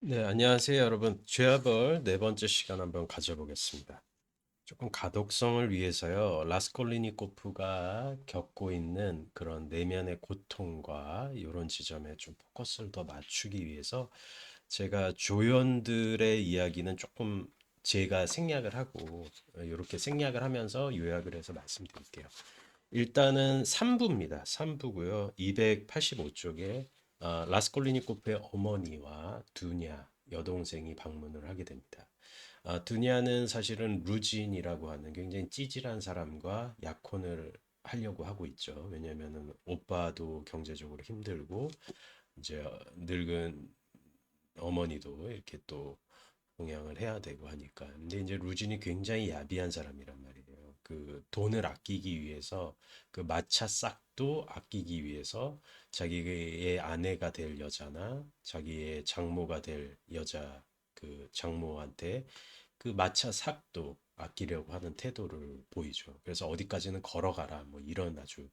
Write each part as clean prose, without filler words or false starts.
네, 안녕하세요, 여러분. 죄아벌 네 번째 시간 한번 가져보겠습니다. 조금 가독성을 위해서요, 라스콜리니코프가 겪고 있는 그런 내면의 고통과 이런 지점에 좀 포커스를 더 맞추기 위해서 제가 조연들의 이야기는 조금 제가 생략을 하고 이렇게 생략을 하면서 요약을 해서 말씀드릴게요. 일단은 3부입니다. 3부고요. 285쪽에 라스콜리니코프의 어머니와 두냐 여동생이 방문을 하게 됩니다. 두냐는 사실은 루진이라고 하는 굉장히 찌질한 사람과 약혼을 하려고 하고 있죠. 왜냐면은 오빠도 경제적으로 힘들고 이제 늙은 어머니도 이렇게 또 봉양을 해야 되고 하니까. 근데 이제 루진이 굉장히 야비한 사람이란 말이에요. 그 돈을 아끼기 위해서 그 마차 싹도 아끼기 위해서 자기의 아내가 될 여자나 자기의 장모가 될 여자 그 장모한테 그 마차 삭도 아끼려고 하는 태도를 보이죠. 그래서 어디까지는 걸어가라 뭐 이런 아주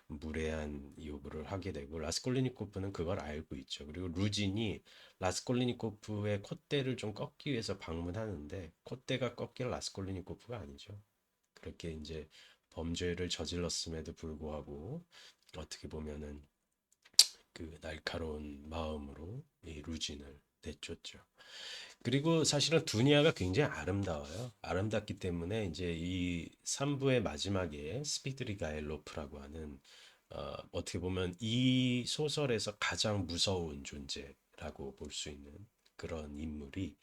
무례한 요구를 하게 되고 라스콜리니코프는 그걸 알고 있죠. 그리고 루진이 라스콜리니코프의 콧대를 좀 꺾기 위해서 방문하는데 콧대가 꺾일 라스콜리니코프가 아니죠. 그렇게 이제 범죄를 저질렀음에도 불구하고 어떻게 보면은 그 날카로운 마음으로 이 루진을 내쫓죠. 그리고 사실은 두니아가 굉장히 아름다워요. 아름답기 때문에 이제 이 3부의 마지막에 스피드리 가엘로프라고 하는 어떻게 보면 이 소설에서 가장 무서운 존재라고 볼 수 있는 그런 인물이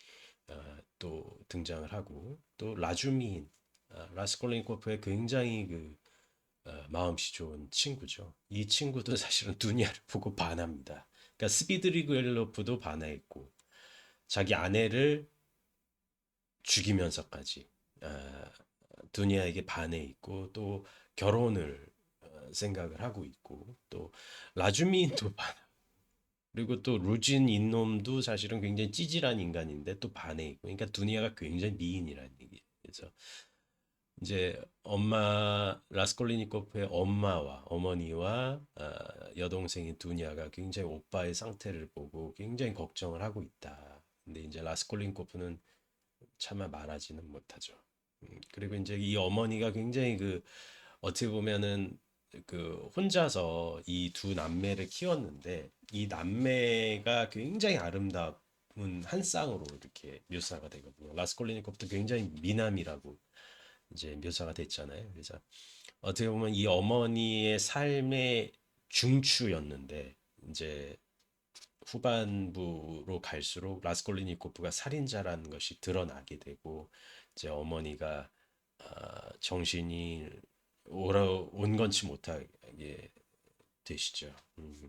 또 등장을 하고 또 라주미인 라스콜린코프의 굉장히 그 마음씨 좋은 친구죠. 이 친구도 사실은 두니아를 보고 반합니다. 그러니까 스피드리 가엘로프도 반해있고 자기 아내를 죽이면서까지 아, 두니아에게 반해 있고 또 결혼을 생각을 하고 있고 또 라주미인도 반 그리고 또 루진 인놈도 사실은 굉장히 찌질한 인간인데 또 반해 있고 그러니까 두니아가 굉장히 미인이라는 얘기. 그래서 이제 엄마 라스콜리니코프의 엄마와 어머니와 여동생인 두니아가 굉장히 오빠의 상태를 보고 굉장히 걱정을 하고 있다. 근데 이제 라스콜린코프는 차마 말하지는 못하죠. 그리고 이제 이 어머니가 굉장히 그 어떻게 보면은 그 혼자서 이 두 남매를 키웠는데 이 남매가 굉장히 아름다운 한 쌍으로 이렇게 묘사가 되거든요. 라스콜리니코프도 굉장히 미남이라고 이제 묘사가 됐잖아요. 그래서 어떻게 보면 이 어머니의 삶의 중추였는데 이제 후반부로 갈수록 라스콜리니코프가 살인자라는 것이 드러나게 되고 이제 어머니가 정신이 온건치 못하게 되시죠.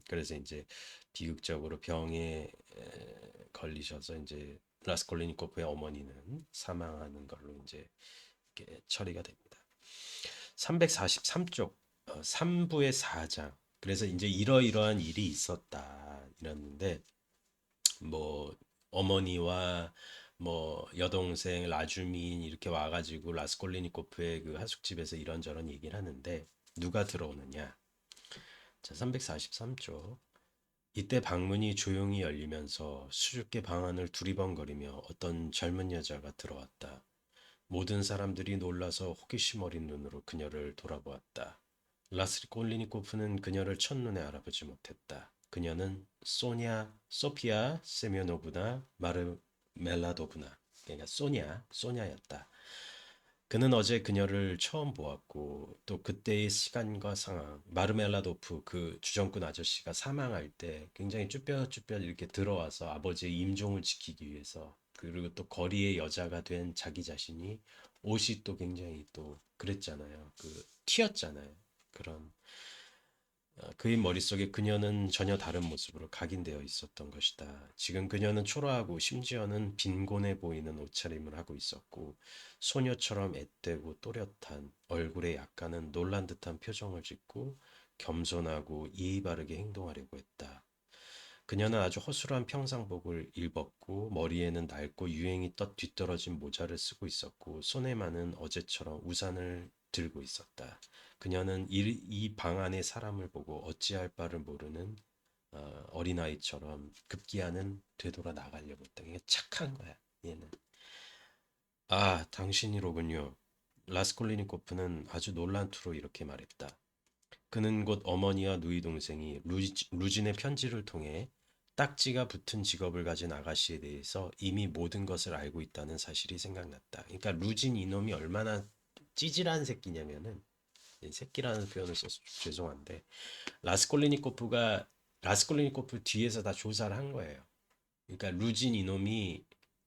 그래서 이제 비극적으로 병에 걸리셔서 이제 라스콜리니코프의 어머니는 사망하는 걸로 이제 이렇게 처리가 됩니다. 343쪽 3부의 4장. 그래서 이제 이러이러한 일이 있었다 이랬는데 뭐 어머니와 뭐 여동생 라주민 이렇게 와가지고 라스콜리니코프의 그 하숙집에서 이런저런 얘기를 하는데 누가 들어오느냐? 자, 343쪽. 이때 방문이 조용히 열리면서 수줍게 방 안을 두리번거리며 어떤 젊은 여자가 들어왔다. 모든 사람들이 놀라서 호기심 어린 눈으로 그녀를 돌아보았다. 라스콜리니코프는 그녀를 첫눈에 알아보지 못했다. 그녀는 소피아 세면노브나 마르멜라도브나, 그러니까 소냐였다. 그는 어제 그녀를 처음 보았고 또 그때의 시간과 상황, 마르멜라도프 그 주정꾼 아저씨가 사망할 때 굉장히 쭈뼛쭈뼛 이렇게 들어와서 아버지의 임종을 지키기 위해서 그리고 또 거리의 여자가 된 자기 자신이 옷이 또 굉장히 또 그랬잖아요. 그 튀었잖아요. 그런 그의 머릿속에 그녀는 전혀 다른 모습으로 각인되어 있었던 것이다. 지금 그녀는 초라하고 심지어는 빈곤해 보이는 옷차림을 하고 있었고 소녀처럼 앳되고 또렷한 얼굴에 약간은 놀란 듯한 표정을 짓고 겸손하고 예의 바르게 행동하려고 했다. 그녀는 아주 허술한 평상복을 입었고 머리에는 낡고 유행이 뒤떨어진 모자를 쓰고 있었고 손에만은 어제처럼 우산을 들고 있었다. 그녀는 이 방 안의 사람을 보고 어찌할 바를 모르는 어린아이처럼 급기야는 되돌아 나가려고 했다. 이게 착한 거야, 얘는. 아, 당신이로군요. 라스콜리니코프는 아주 놀란 투로 이렇게 말했다. 그는 곧 어머니와 누이 동생이 루진의 편지를 통해 딱지가 붙은 직업을 가진 아가씨에 대해서 이미 모든 것을 알고 있다는 사실이 생각났다. 그러니까 루진 이놈이 얼마나 찌질한 새끼냐면은, 새끼라는 표현을 써서 죄송한데, 라스콜리니코프가 라스콜리니코프 뒤에서 다 조사를 한 거예요. 그러니까 루진 이놈이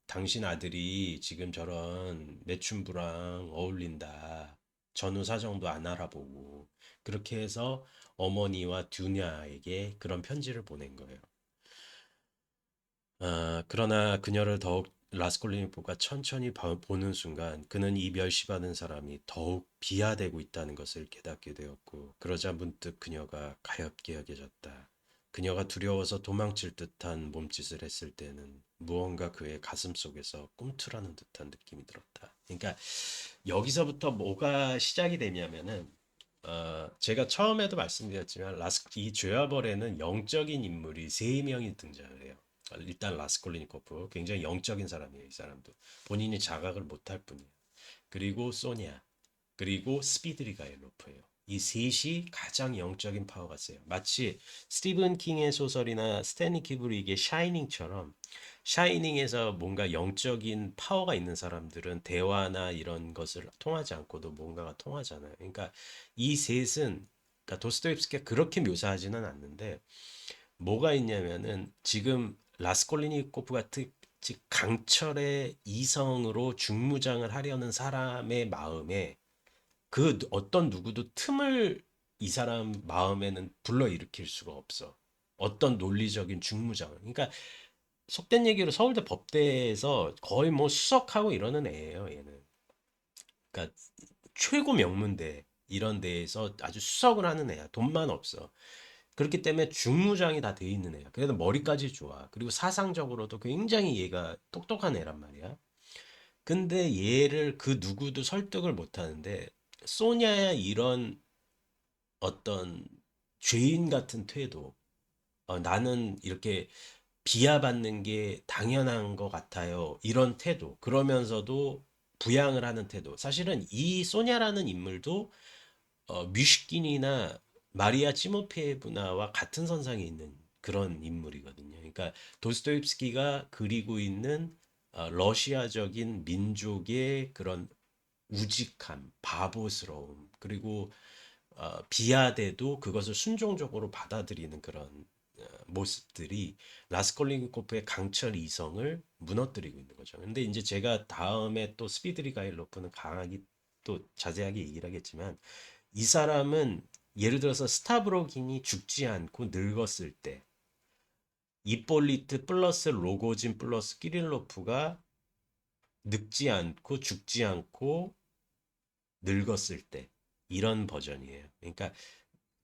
당신 아들이 지금 저런 매춘부랑 어울린다. 전후 사정도 안 알아보고 그렇게 해서 어머니와 듀냐에게 그런 편지를 보낸 거예요. 그러나 그녀를 더욱 라스콜리니코가 천천히 보는 순간 그는 이 멸시받은 사람이 더욱 비하되고 있다는 것을 깨닫게 되었고 그러자 문득 그녀가 가엾게 여겨졌다. 그녀가 두려워서 도망칠 듯한 몸짓을 했을 때는 무언가 그의 가슴 속에서 꿈틀하는 듯한 느낌이 들었다. 그러니까 여기서부터 뭐가 시작이 되냐면은 제가 처음에도 말씀드렸지만 이 죄와벌에는 영적인 인물이 세 명이 등장을 해요. 일단 라스콜리니코프 굉장히 영적인 사람이에요. 이 사람도 본인이 자각을 못할 뿐이에요. 그리고 소니아 그리고 스피드리가일로프예요. 이 셋이 가장 영적인 파워가 세요. 마치 스티븐 킹의 소설이나 스탠리 키브릭의 샤이닝처럼 샤이닝에서 뭔가 영적인 파워가 있는 사람들은 대화나 이런 것을 통하지 않고도 뭔가가 통하잖아요. 그러니까 이 셋은 그러니까 도스토옙스키가 그렇게 묘사하지는 않는데 뭐가 있냐면은 지금 라스콜리니코프 같은 즉 강철의 이성으로 중무장을 하려는 사람의 마음에 그 어떤 누구도 틈을 이 사람 마음에는 불러일으킬 수가 없어. 어떤 논리적인 중무장. 그러니까 속된 얘기로 서울대 법대에서 거의 뭐 수석하고 이러는 애예요, 얘는. 그러니까 최고 명문대 이런 데에서 아주 수석을 하는 애야. 돈만 없어. 그렇기 때문에 중무장이 다 돼 있는 애야. 그래도 머리까지 좋아. 그리고 사상적으로도 굉장히 얘가 똑똑한 애란 말이야. 근데 얘를 그 누구도 설득을 못 하는데 소냐야 이런 어떤 죄인 같은 태도, 나는 이렇게 비하받는 게 당연한 것 같아요. 이런 태도. 그러면서도 부양을 하는 태도. 사실은 이 소냐라는 인물도 뮤시킨이나 마리아 치모피에브나와 같은 선상에 있는 그런 인물이거든요. 그러니까 도스토옙스키가 그리고 있는 러시아적인 민족의 그런 우직함, 바보스러움, 그리고 비하돼도 그것을 순종적으로 받아들이는 그런 모습들이 라스콜링코프의 강철 이성을 무너뜨리고 있는 거죠. 근데 이제 제가 다음에 또 스피드리가일로프는 강하게 또 자세하게 얘기를 하겠지만 이 사람은 예를 들어서 스타브로긴이 죽지 않고 늙었을 때 이폴리트 플러스 로고진 플러스 키릴로프가 늙지 않고 죽지 않고 늙었을 때 이런 버전이에요. 그러니까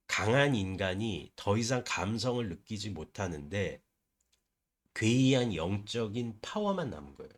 강한 인간이 더 이상 감성을 느끼지 못하는데 괴이한 영적인 파워만 남은 거예요.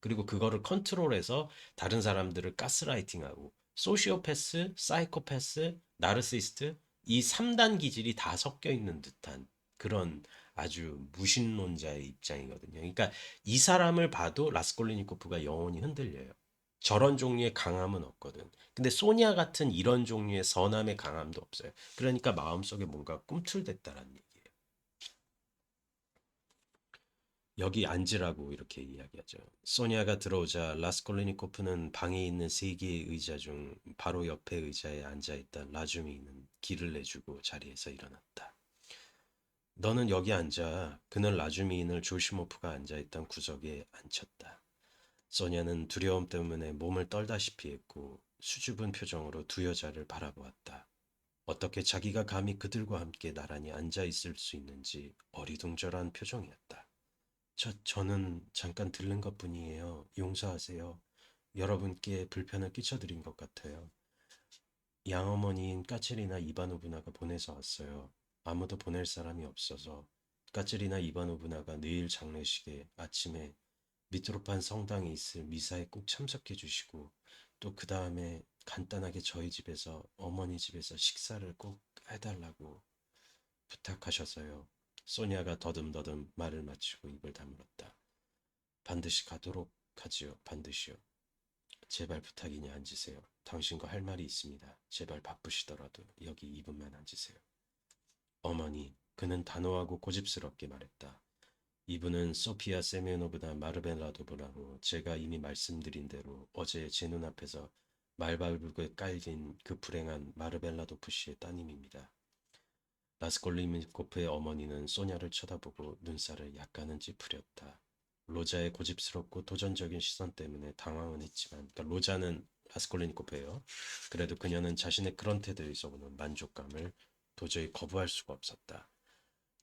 그리고 그거를 컨트롤해서 다른 사람들을 가스라이팅하고 소시오패스, 사이코패스, 나르시스트 이 3단 기질이 다 섞여 있는 듯한 그런 아주 무신론자의 입장이거든요. 그러니까 이 사람을 봐도 라스콜리니코프가 영혼이 흔들려요. 저런 종류의 강함은 없거든. 근데 소니아 같은 이런 종류의 선함의 강함도 없어요. 그러니까 마음속에 뭔가 꿈틀댔다라는 얘기예요. 여기 앉으라고 이렇게 이야기하죠. 소니아가 들어오자 라스콜리니코프는 방에 있는 세 개의 의자 중 바로 옆에 의자에 앉아있던 라주미는 길을 내주고 자리에서 일어났다. 너는 여기 앉아. 그는 라주미인을 조시모프가 앉아있던 구석에 앉혔다. 소니아는 두려움 때문에 몸을 떨다시피 했고 수줍은 표정으로 두 여자를 바라보았다. 어떻게 자기가 감히 그들과 함께 나란히 앉아 있을 수 있는지 어리둥절한 표정이었다. 저는 잠깐 들른 것뿐이에요. 용서하세요. 여러분께 불편을 끼쳐드린 것 같아요. 양어머니인 까칠이나 이바노브나가 보내서 왔어요. 아무도 보낼 사람이 없어서 까칠이나 이바노브나가 내일 장례식에 아침에 미트로판 성당에 있을 미사에 꼭 참석해 주시고 또 그 다음에 간단하게 저희 집에서 어머니 집에서 식사를 꼭 해달라고 부탁하셔서요. 소냐가 더듬더듬 말을 마치고 입을 다물었다. 반드시 가도록 하지요. 반드시요. 제발 부탁이니 앉으세요. 당신과 할 말이 있습니다. 제발 바쁘시더라도 여기 2분만 앉으세요. 어머니, 그는 단호하고 고집스럽게 말했다. 이분은 소피아 세메노브나 마르벨라도브라고 제가 이미 말씀드린 대로 어제 제 눈앞에서 말발굽에 깔린 그 불행한 마르벨라도프 씨의 따님입니다. 라스콜리니코프의 어머니는 소냐를 쳐다보고 눈살을 약간은 찌푸렸다. 로자의 고집스럽고 도전적인 시선 때문에 당황은 했지만, 그러니까 로자는 라스콜리니코프예요. 그래도 그녀는 자신의 그런 태도에서 오는 만족감을 도저히 거부할 수가 없었다.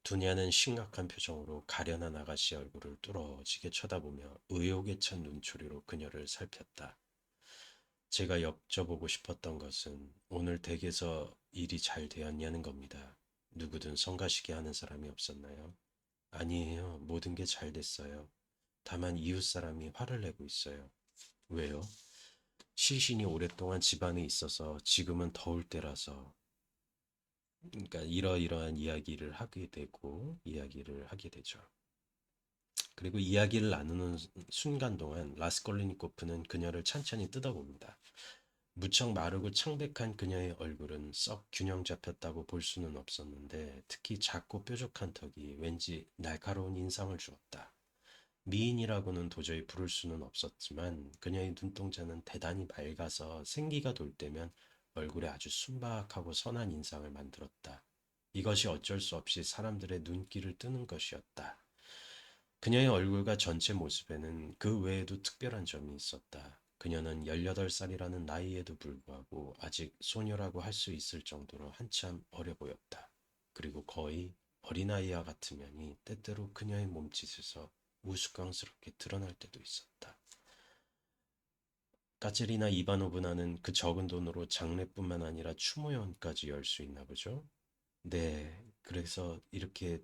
두냐는 심각한 표정으로 가련한 아가씨 얼굴을 뚫어지게 쳐다보며 의욕에 찬 눈초리로 그녀를 살폈다. 제가 여쭤보고 싶었던 것은 오늘 댁에서 일이 잘 되었냐는 겁니다. 누구든 성가시게 하는 사람이 없었나요? 아니에요. 모든 게 잘 됐어요. 다만 이웃 사람이 화를 내고 있어요. 왜요? 시신이 오랫동안 집안에 있어서 지금은 더울 때라서. 그러니까 이러이러한 이야기를 하게 되죠. 그리고 이야기를 나누는 순간 동안 라스콜리니코프는 그녀를 찬찬히 뜯어봅니다. 무척 마르고 창백한 그녀의 얼굴은 썩 균형 잡혔다고 볼 수는 없었는데 특히 작고 뾰족한 턱이 왠지 날카로운 인상을 주었다. 미인이라고는 도저히 부를 수는 없었지만 그녀의 눈동자는 대단히 맑아서 생기가 돌 때면 얼굴에 아주 순박하고 선한 인상을 만들었다. 이것이 어쩔 수 없이 사람들의 눈길을 뜨는 것이었다. 그녀의 얼굴과 전체 모습에는 그 외에도 특별한 점이 있었다. 그녀는 18살이라는 나이에도 불구하고 아직 소녀라고 할 수 있을 정도로 한참 어려 보였다. 그리고 거의 어린아이와 같은 면이 때때로 그녀의 몸짓에서 우스꽝스럽게 드러날 때도 있었다. 까체리나 이바노브나는 그 적은 돈으로 장례뿐만 아니라 추모연까지 열 수 있나 보죠? 네, 그래서 이렇게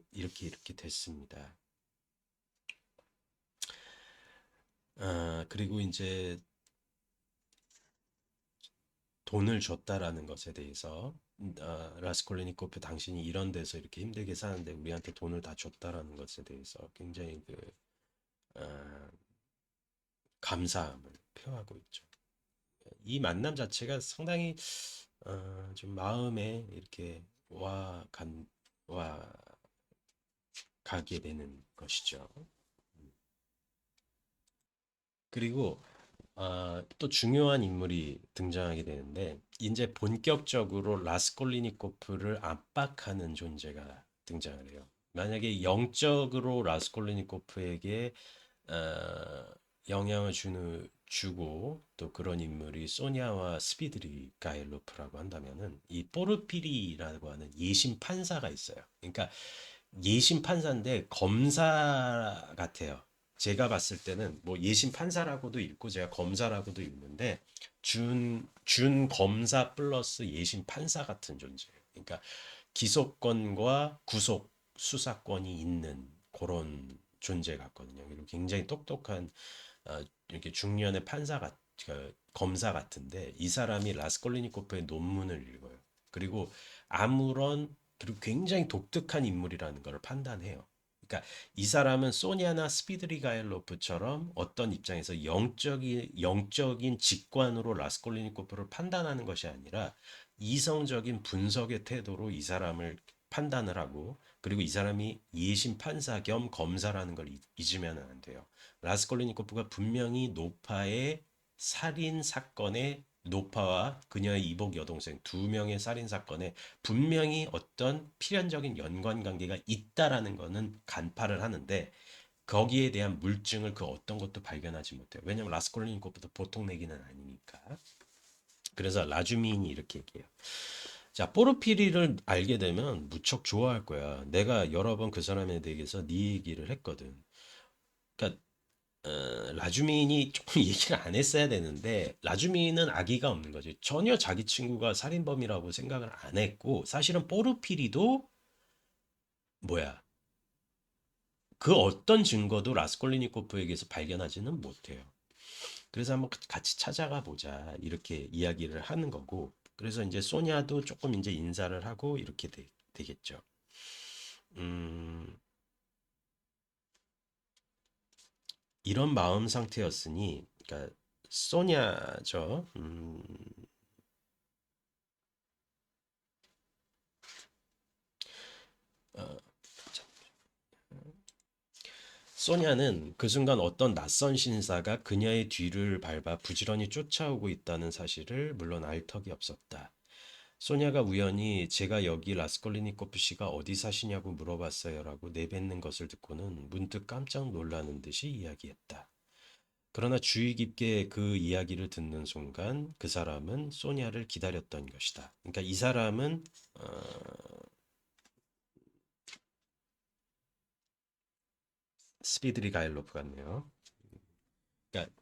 됐습니다. 그리고 이제 돈을 줬다라는 것에 대해서 라스콜리니코프 당신이 이런 데서 이렇게 힘들게 사는데 우리한테 돈을 다 줬다라는 것에 대해서 굉장히 어, 감사함을 표하고 있죠. 이 만남 자체가 상당히 좀 마음에 이렇게 와 가게 되는 것이죠. 그리고 또 중요한 인물이 등장하게 되는데 이제 본격적으로 라스콜리니코프를 압박하는 존재가 등장을 해요. 만약에 영적으로 라스콜리니코프에게 어, 영향을 주고 또 그런 인물이 소냐와 스피드리 가일로프라고 한다면은 이 포르피리라고 하는 예심 판사가 있어요. 그러니까 예심 판사인데 검사 같아요. 제가 봤을 때는 뭐 예심 판사라고도 읽고 제가 검사라고도 읽는데 준 검사 플러스 예심 판사 같은 존재예요. 그러니까 기소권과 구속 수사권이 있는 그런 존재 같거든요. 그리고 굉장히 똑똑한 이렇게 중년의 검사 같은데 이 사람이 라스콜리니코프의 논문을 읽어요. 그리고 그리고 굉장히 독특한 인물이라는 걸 판단해요. 그러니까 이 사람은 소니아나 스피드리가일로프처럼 어떤 입장에서 영적인 직관으로 라스콜리니코프를 판단하는 것이 아니라 이성적인 분석의 태도로 이 사람을 판단을 하고 그리고 이 사람이 예심 판사 겸 검사라는 걸 잊으면 안 돼요. 라스콜리니코프가 분명히 노파의 살인 사건에 노파와 그녀의 이복 여동생 두 명의 살인 사건에 분명히 어떤 필연적인 연관 관계가 있다라는 거는 간파를 하는데 거기에 대한 물증을 그 어떤 것도 발견하지 못해요. 왜냐면 라스콜리니코프도 보통 내기는 아니니까. 그래서 라주민이 이렇게 얘기해요. 자, 포르피리를 알게 되면 무척 좋아할 거야. 내가 여러 번 그 사람에 대해서 네 얘기를 했거든. 그러니까 라주민이 조금 얘기를 안 했어야 되는데 라주민은 악의가 없는 거지. 전혀 자기 친구가 살인범이라고 생각을 안 했고 사실은 포르피리도 뭐야 그 어떤 증거도 라스콜리니코프에게서 발견하지는 못해요. 그래서 한번 같이 찾아가 보자 이렇게 이야기를 하는 거고 그래서 이제 소냐도 조금 이제 인사를 하고 이렇게 되겠죠. 음, 이런 마음 상태였으니, 그러니까 소냐죠. 어, 소냐는 그 순간 어떤 낯선 신사가 그녀의 뒤를 밟아 부지런히 쫓아오고 있다는 사실을 물론 알 턱이 없었다. 소냐가 우연히 제가 여기 라스콜리니코프 씨가 어디 사시냐고 물어봤어요라고 내뱉는 것을 듣고는 문득 깜짝 놀라는 듯이 이야기했다. 그러나 주의 깊게 그 이야기를 듣는 순간 그 사람은 소냐를 기다렸던 것이다. 그러니까 이 사람은 스피드리 가일로프 같네요. 그러니까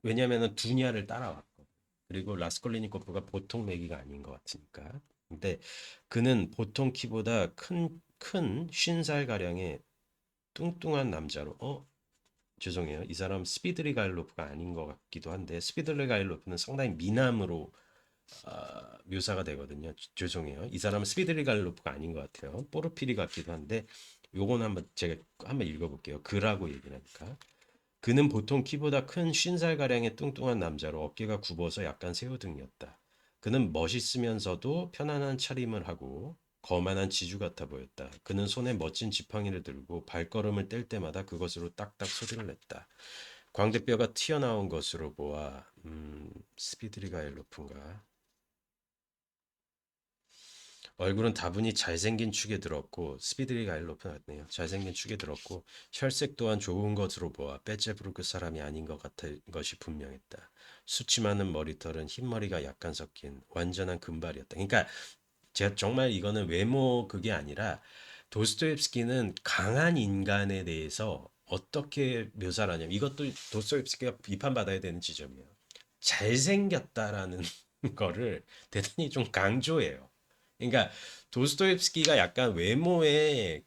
왜냐하면 두냐를 따라왔고 그리고 라스콜리니코프가 보통 매기가 아닌 것 같으니까. 근데 그는 보통 키보다 큰 50살 가량의 뚱뚱한 남자로 죄송해요. 이 사람 스피드리 가일로프가 아닌 것 같기도 한데 스피드리 가일로프는 상당히 미남으로 묘사가 되거든요. 죄송해요. 이 사람은 스피드리 가일로프가 아닌 것 같아요. 포르피리 같기도 한데 요건 한번 제가 한번 읽어볼게요. 그라고 얘기를 하니까. 그는 보통 키보다 큰 50살가량의 뚱뚱한 남자로 어깨가 굽어서 약간 새우등이었다. 그는 멋있으면서도 편안한 차림을 하고 거만한 지주 같아 보였다. 그는 손에 멋진 지팡이를 들고 발걸음을 뗄 때마다 그것으로 딱딱 소리를 냈다. 광대뼈가 튀어나온 것으로 보아 스피드리가일 높은가? 얼굴은 다분히 잘생긴 축에 들었고 스피드리가 아일 높은 같네요. 잘생긴 축에 들었고 혈색 또한 좋은 것으로 보아 빼째부르크 사람이 아닌 것 같은 것이 분명했다. 수치 많은 머리털은 흰머리가 약간 섞인 완전한 금발이었다. 그러니까 제가 정말 이거는 외모 그게 아니라 도스토옙스키는 강한 인간에 대해서 어떻게 묘사를 하냐면 이것도 도스토옙스키가 비판받아야 되는 지점이에요. 잘생겼다라는 거를 대단히 좀 강조해요. 그러니까 도스토옙스키가 약간 외모에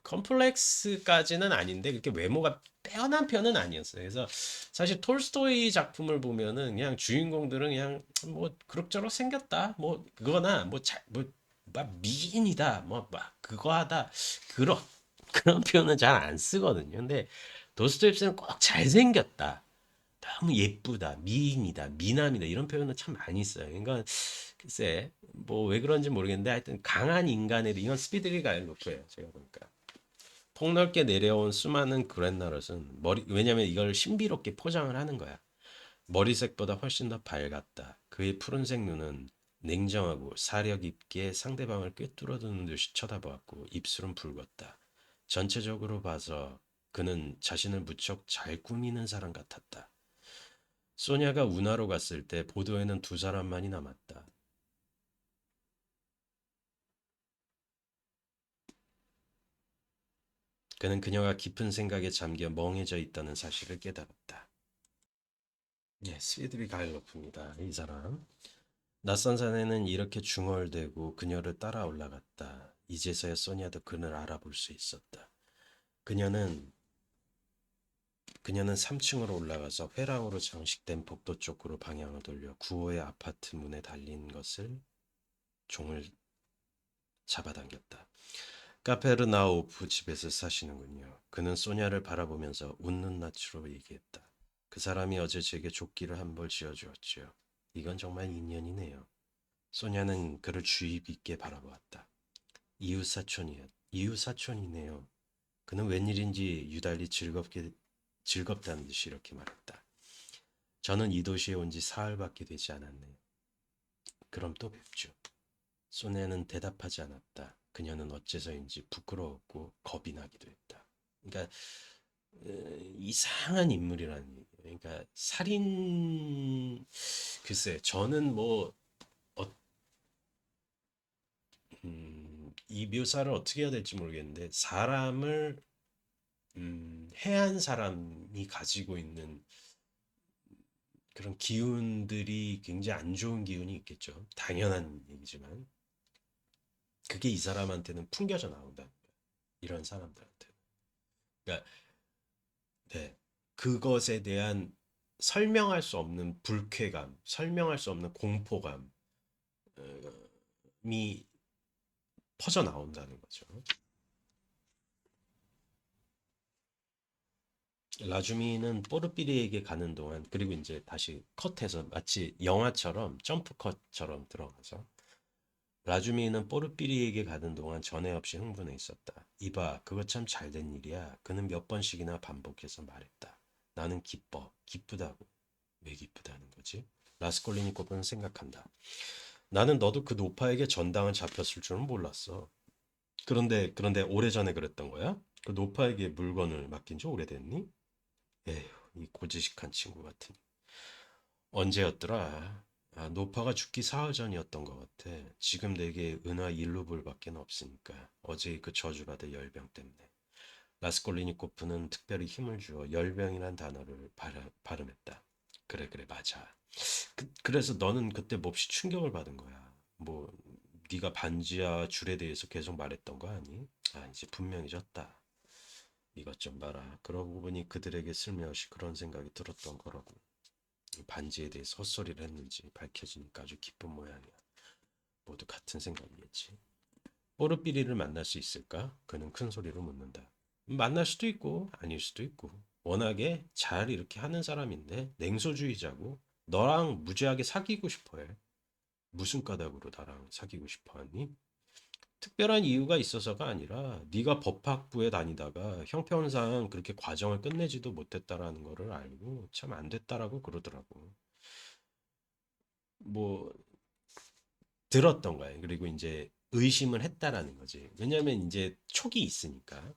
컴플렉스까지는 아닌데 그렇게 외모가 빼어난 편은 아니었어요. 그래서 사실 톨스토이 작품을 보면은 그냥 주인공들은 그냥 뭐 그럭저럭 생겼다. 뭐 그거나 막 미인이다. 뭐 막 그거 하다. 그런 그런 표현은 잘 안 쓰거든요. 근데 도스토옙스는 꼭 잘생겼다. 너무 예쁘다, 미인이다, 미남이다 이런 표현을 참 많이 써요. 그러니까 글쎄 뭐 왜 그런지 모르겠는데 하여튼 강한 인간에 대한 이건 스피드리 가일로프예요. 제가 보니까 폭넓게 내려온 수많은 그랜나롯은 머리 왜냐면 이걸 신비롭게 포장을 하는 거야. 머리색보다 훨씬 더 밝았다. 그의 푸른색 눈은 냉정하고 사력 있게 상대방을 꿰뚫어두는 듯이 쳐다보았고 입술은 붉었다. 전체적으로 봐서 그는 자신을 무척 잘 꾸미는 사람 같았다. 소냐가 운하로 갔을 때 보도에는 두 사람만이 남았다. 그는 그녀가 깊은 생각에 잠겨 멍해져 있다는 사실을 깨달았다. 예, 스위드비 가일로프입니다. 이 사람. 낯선 산에는 이렇게 중얼대고 그녀를 따라 올라갔다. 이제서야 소냐도 그를 알아볼 수 있었다. 그녀는 그녀는 3층으로 올라가서 회랑으로 장식된 복도 쪽으로 방향을 돌려 구호의 아파트 문에 달린 것을 종을 잡아당겼다. 카페르나우프 집에서 사시는군요. 그는 소냐를 바라보면서 웃는 낯으로 얘기했다. 그 사람이 어제 제게 조끼를 한 벌 지어주었지요. 이건 정말 인연이네요. 소냐는 그를 주의 깊게 바라보았다. 이웃사촌이네요. 그는 웬일인지 유달리 즐겁다는 듯이 이렇게 말했다. 저는 이 도시에 온 지 사흘밖에 되지 않았네요. 그럼 또 뵙죠. 소냐는 대답하지 않았다. 그녀는 어째서인지 부끄러웠고 겁이 나기도 했다. 그러니까 이상한 인물이라는 얘기예요. 그러니까 살인 글쎄 저는 뭐 어, 이 묘사를 어떻게 해야 될지 모르겠는데 사람을 해한 사람이 가지고 있는 그런 기운들이 굉장히 안 좋은 기운이 있겠죠. 당연한 얘기지만 그게 이 사람한테는 풍겨져 나온다. 이런 사람들한테. 그러니까 네. 그것에 대한 설명할 수 없는 불쾌감, 설명할 수 없는 공포감이 퍼져 나온다는 거죠. 라주미는 뽀르피리에게 가는 동안 그리고 이제 다시 컷해서 마치 영화처럼 점프 컷처럼 들어가서 라주미는 뽀르피리에게 가는 동안 전에 없이 흥분해 있었다. 이봐, 그거 참 잘된 일이야. 그는 몇 번씩이나 반복해서 말했다. 나는 기뻐. 기쁘다고. 왜 기쁘다는 거지? 라스콜리니코프는 생각한다. 나는 너도 그 노파에게 전당을 잡혔을 줄은 몰랐어. 그런데 오래전에 그랬던 거야? 그 노파에게 물건을 맡긴 지 오래됐니? 에휴, 이 고지식한 친구 같으니. 언제였더라? 아, 노파가 죽기 사흘 전이었던 것 같아. 지금 내게 은화 일루불밖에 없으니까. 어제 그 저주받은 열병 때문에. 라스콜리니코프는 특별히 힘을 주어 열병이란 단어를 발음했다. 그래, 그래, 맞아. 그래서 너는 그때 몹시 충격을 받은 거야. 뭐, 네가 반지하 줄에 대해서 계속 말했던 거 아니? 아, 이제 분명히 졌다. 이것 좀 봐라. 그러고 보니 그들에게 슬며시 그런 생각이 들었던 거라고. 반지에 대해서 헛소리를 했는지 밝혀지니까 아주 기쁜 모양이야. 모두 같은 생각이겠지. 뽀르삐리를 만날 수 있을까? 그는 큰 소리로 묻는다. 만날 수도 있고 아닐 수도 있고. 워낙에 잘 이렇게 하는 사람인데 냉소주의자고 너랑 무지하게 사귀고 싶어 해. 무슨 까닭으로 나랑 사귀고 싶어 하니? 특별한 이유가 있어서가 아니라 네가 법학부에 다니다가 형편상 그렇게 과정을 끝내지도 못했다라는 거를 알고 참 안 됐다라고 그러더라고. 뭐 들었던 거예요. 그리고 이제 의심을 했다라는 거지. 왜냐면 이제 촉이 있으니까.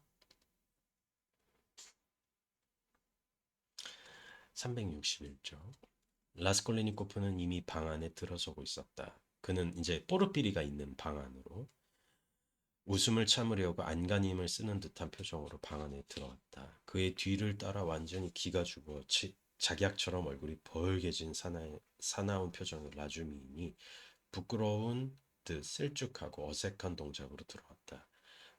361쪽. 라스콜리니코프는 이미 방 안에 들어서고 있었다. 그는 이제 뽀르피리가 있는 방 안으로 웃음을 참으려고 안간힘을 쓰는 듯한 표정으로 방 안에 들어왔다. 그의 뒤를 따라 완전히 기가 죽어 작약처럼 얼굴이 벌게진 사나운 표정의 라주미인이 부끄러운 듯 셀쭉하고 어색한 동작으로 들어왔다.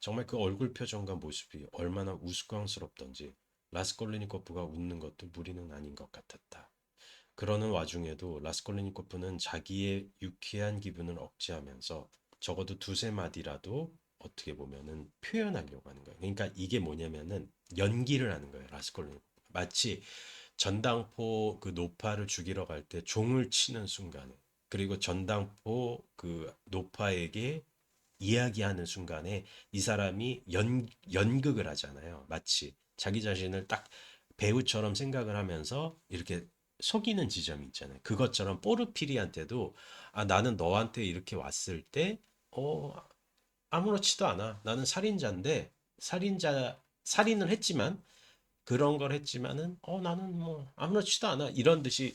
정말 그 얼굴 표정과 모습이 얼마나 우스꽝스럽던지 라스콜리니코프가 웃는 것도 무리는 아닌 것 같았다. 그러는 와중에도 라스콜리니코프는 자기의 유쾌한 기분을 억제하면서 적어도 두세 마디라도 어떻게 보면은 표현하려고 하는 거예요. 그러니까 이게 뭐냐면은 연기를 하는 거예요. 라스콜리니코프. 마치 전당포 그 노파를 죽이러 갈 때 종을 치는 순간에 그리고 전당포 그 노파에게 이야기하는 순간에 이 사람이 연극을 하잖아요. 마치 자기 자신을 딱 배우처럼 생각을 하면서 이렇게 속이는 지점이 있잖아요. 그것처럼 포르피리한테도 아, 나는 너한테 이렇게 왔을 때 어, 아무렇지도 않아. 나는 살인자인데 살인을 했지만 그런 걸 했지만은 나는 뭐 아무렇지도 않아. 이런 듯이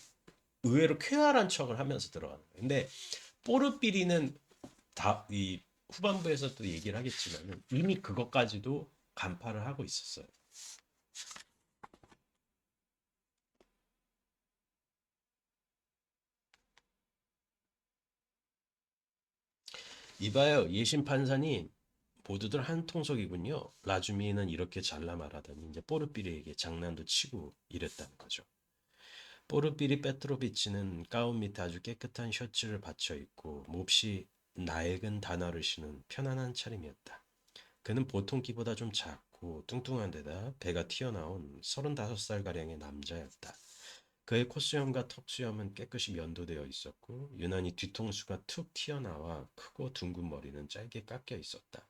의외로 쾌활한 척을 하면서 들어가는 거예요. 근데 포르피리는 이 후반부에서도 얘기를 하겠지만 이미 그것까지도 간파를 하고 있었어요. 이봐요, 예심 판사님. 모두들 한 통속이군요. 라주미는 이렇게 잘라 말하더니 이제 포르피리에게 장난도 치고 이랬다는 거죠. 포르피리 페트로비치는 가운 밑에 아주 깨끗한 셔츠를 받쳐 입고 몹시 낡은 단화를 신은 편안한 차림이었다. 그는 보통 키보다 좀 작고 뚱뚱한 데다 배가 튀어나온 35살가량의 남자였다. 그의 콧수염과 턱수염은 깨끗이 면도되어 있었고 유난히 뒤통수가 툭 튀어나와 크고 둥근 머리는 짧게 깎여 있었다.